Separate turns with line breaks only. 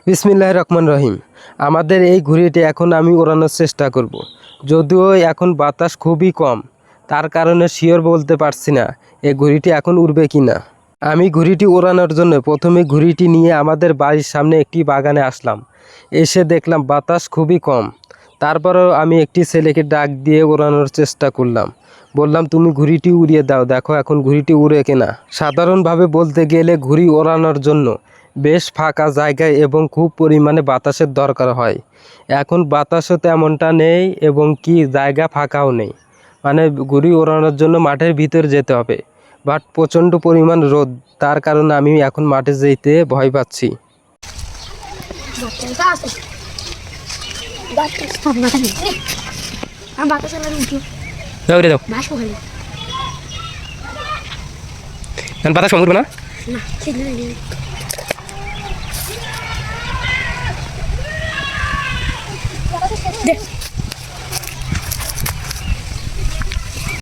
বিসমিল্লাহির রহমানির রহিম। আমাদের এই ঘুড়িটি এখন আমি ওড়ানোর চেষ্টা করব। যদিও এখন বাতাস খুবই কম, তার কারণে শিওর বলতে পারছি না এই ঘুড়িটি এখন উড়বে কি না। আমি ঘুড়িটি ওড়ানোর জন্য প্রথমে ঘুড়িটি নিয়ে আমাদের বাড়ির সামনে একটি বাগানে আসলাম। এসে দেখলাম বাতাস খুবই কম। তারপরেও আমি একটি ছেলেকে ডাক দিয়ে ওড়ানোর চেষ্টা করলাম। বললাম, তুমি ঘুড়িটি উড়িয়ে দাও, দেখো এখন ঘুড়িটি উড়ে কিনা। সাধারণভাবে বলতে গেলে ঘুড়ি ওড়ানোর জন্য বেশ ফাঁকা জায়গায় এবং খুব পরিমাণে বাতাসের দরকার হয়। এখন বাতাসও তেমনটা নেই এবং কি জায়গা ফাঁকাও নেই, মানে ঘুড়ি ওড়ানোর জন্য মাঠের ভিতরে যেতে হবে। বাট প্রচণ্ড পরিমাণ রোদ, তার কারণে আমি এখন মাঠে যেতে ভয় পাচ্ছি। বাতাস কম উঠবে না?